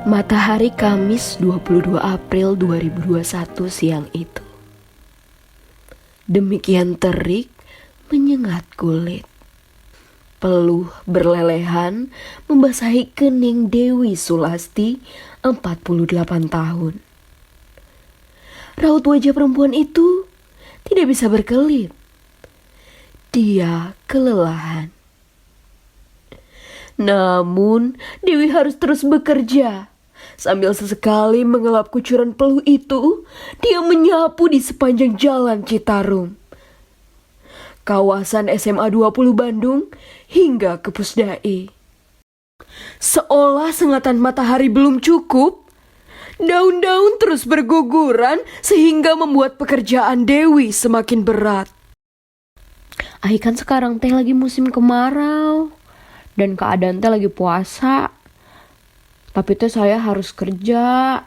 Matahari Kamis 22 April 2021 siang itu demikian terik menyengat kulit. Peluh berlelehan membasahi kening Dewi Sulasti 48 tahun. Raut wajah perempuan itu tidak bisa berkelit. Dia kelelahan. Namun Dewi harus terus bekerja. Sambil sesekali mengelap kucuran peluh itu, dia menyapu di sepanjang jalan Citarum, kawasan SMA 20 Bandung, hingga ke Pusdai. Seolah sengatan matahari belum cukup, daun-daun terus berguguran sehingga membuat pekerjaan Dewi semakin berat. Kan sekarang teh lagi musim kemarau dan keadaan teh lagi puasa. Tapi teh saya harus kerja.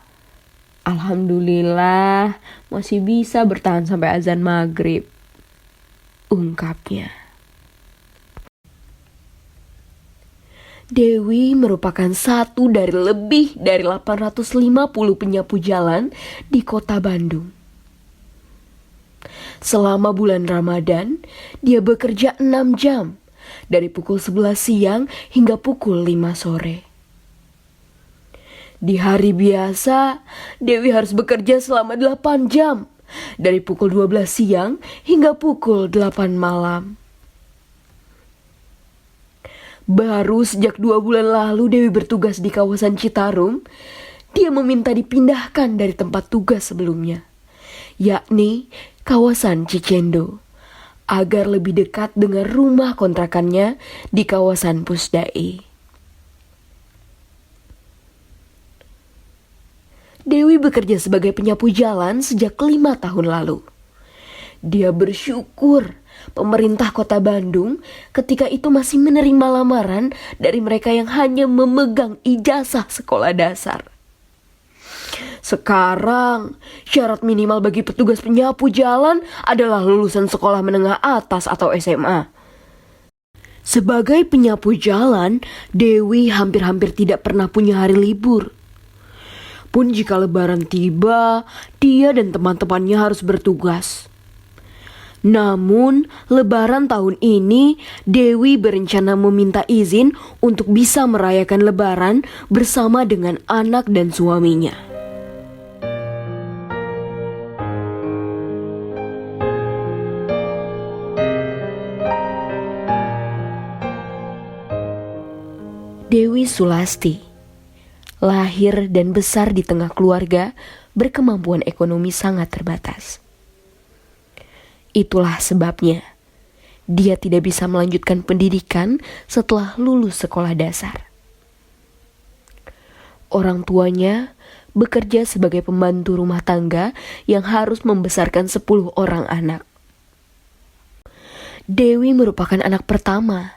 Alhamdulillah masih bisa bertahan sampai azan maghrib, ungkapnya. Dewi merupakan satu dari lebih dari 850 penyapu jalan di kota Bandung. Selama bulan Ramadan, dia bekerja 6 jam, dari pukul 11 siang hingga pukul 5 sore. Di hari biasa, Dewi harus bekerja selama 8 jam, dari pukul 12 siang hingga pukul 8 malam. Baru sejak 2 bulan lalu Dewi bertugas di kawasan Citarum, dia meminta dipindahkan dari tempat tugas sebelumnya, yakni kawasan Cicendo, agar lebih dekat dengan rumah kontrakannya di kawasan Pusdai. Dewi bekerja sebagai penyapu jalan sejak 5 tahun lalu. Dia bersyukur pemerintah kota Bandung ketika itu masih menerima lamaran dari mereka yang hanya memegang ijazah sekolah dasar. Sekarang, syarat minimal bagi petugas penyapu jalan adalah lulusan sekolah menengah atas atau SMA. Sebagai penyapu jalan, Dewi hampir-hampir tidak pernah punya hari libur. Pun jika lebaran tiba, dia dan teman-temannya harus bertugas. Namun, lebaran tahun ini, Dewi berencana meminta izin untuk bisa merayakan lebaran bersama dengan anak dan suaminya. Dewi Sulasti lahir dan besar di tengah keluarga berkemampuan ekonomi sangat terbatas. Itulah sebabnya dia tidak bisa melanjutkan pendidikan setelah lulus sekolah dasar. Orang tuanya bekerja sebagai pembantu rumah tangga yang harus membesarkan 10 orang anak. Dewi merupakan anak pertama.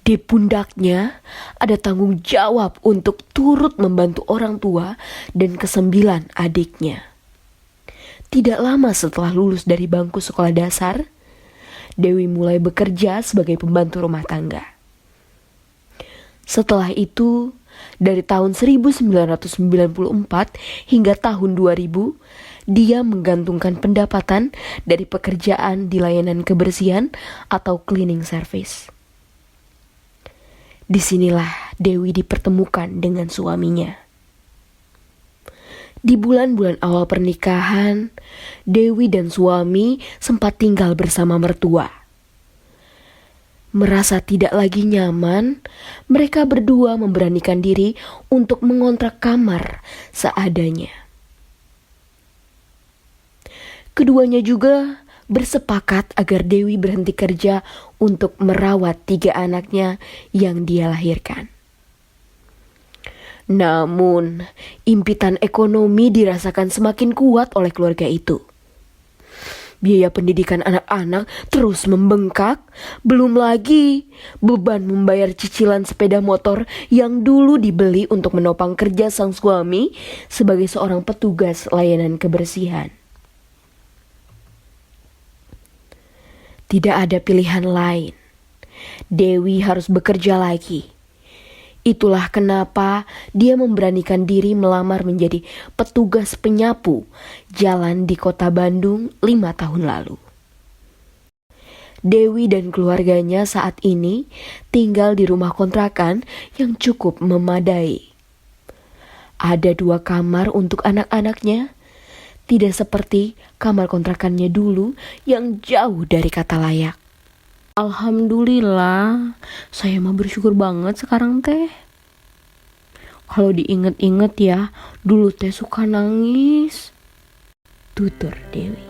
Di pundaknya ada tanggung jawab untuk turut membantu orang tua dan ke-9 adiknya. Tidak lama setelah lulus dari bangku sekolah dasar, Dewi mulai bekerja sebagai pembantu rumah tangga. Setelah itu, dari tahun 1994 hingga tahun 2000, dia menggantungkan pendapatan dari pekerjaan di layanan kebersihan atau cleaning service. Disinilah Dewi dipertemukan dengan suaminya. Di bulan-bulan awal pernikahan, Dewi dan suami sempat tinggal bersama mertua. Merasa tidak lagi nyaman, mereka berdua memberanikan diri untuk mengontrak kamar seadanya. Keduanya juga bersepakat agar Dewi berhenti kerja untuk merawat 3 anaknya yang dia lahirkan. Namun, impitan ekonomi dirasakan semakin kuat oleh keluarga itu. Biaya pendidikan anak-anak terus membengkak, belum lagi beban membayar cicilan sepeda motor yang dulu dibeli untuk menopang kerja sang suami sebagai seorang petugas layanan kebersihan. Tidak ada pilihan lain. Dewi harus bekerja lagi. Itulah kenapa dia memberanikan diri melamar menjadi petugas penyapu jalan di kota Bandung 5 tahun lalu. Dewi dan keluarganya saat ini tinggal di rumah kontrakan yang cukup memadai. Ada 2 kamar untuk anak-anaknya, tidak seperti kamar kontrakannya dulu yang jauh dari kata layak. Alhamdulillah, saya mah bersyukur banget sekarang teh. Kalau diinget-inget ya, dulu teh suka nangis. Tutur Dewi.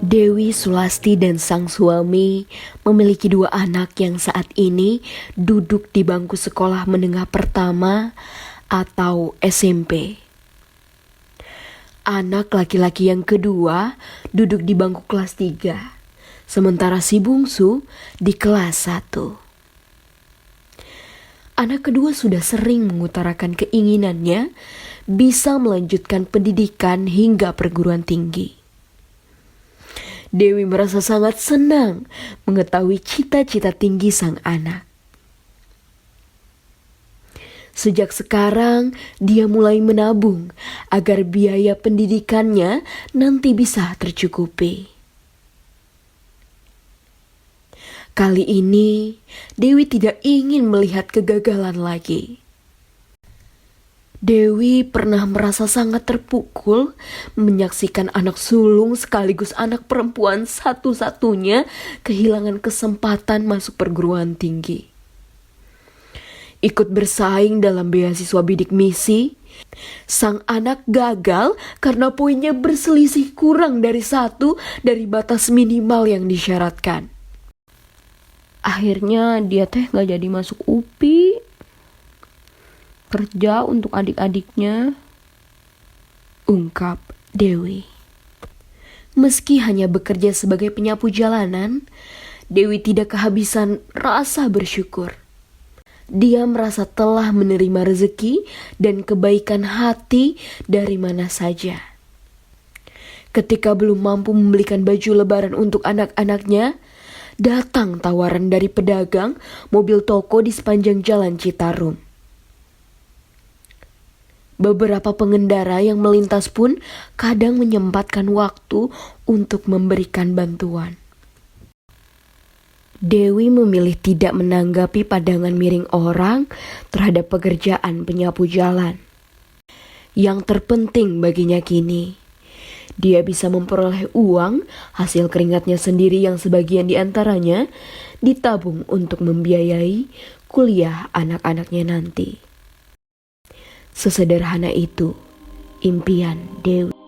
Dewi Sulasti dan sang suami memiliki 2 anak yang saat ini duduk di bangku sekolah menengah pertama atau SMP. Anak laki-laki yang kedua duduk di bangku kelas 3, sementara si bungsu di kelas 1. Anak kedua sudah sering mengutarakan keinginannya bisa melanjutkan pendidikan hingga perguruan tinggi. Dewi merasa sangat senang mengetahui cita-cita tinggi sang anak. Sejak sekarang, dia mulai menabung agar biaya pendidikannya nanti bisa tercukupi. Kali ini, Dewi tidak ingin melihat kegagalan lagi. Dewi pernah merasa sangat terpukul menyaksikan anak sulung sekaligus anak perempuan satu-satunya kehilangan kesempatan masuk perguruan tinggi. Ikut bersaing dalam beasiswa bidik misi, sang anak gagal karena poinnya berselisih kurang dari 1 dari batas minimal yang disyaratkan. Akhirnya dia teh gak jadi masuk UPI. Kerja untuk adik-adiknya, ungkap Dewi. Meski hanya bekerja sebagai penyapu jalanan, Dewi tidak kehabisan rasa bersyukur. Dia merasa telah menerima rezeki dan kebaikan hati dari mana saja. Ketika belum mampu membelikan baju lebaran untuk anak-anaknya, datang tawaran dari pedagang mobil toko di sepanjang jalan Citarum. Beberapa pengendara yang melintas pun kadang menyempatkan waktu untuk memberikan bantuan. Dewi memilih tidak menanggapi pandangan miring orang terhadap pekerjaan penyapu jalan. Yang terpenting baginya kini, dia bisa memperoleh uang hasil keringatnya sendiri yang sebagian diantaranya ditabung untuk membiayai kuliah anak-anaknya nanti. Sesederhana itu impian Dewi.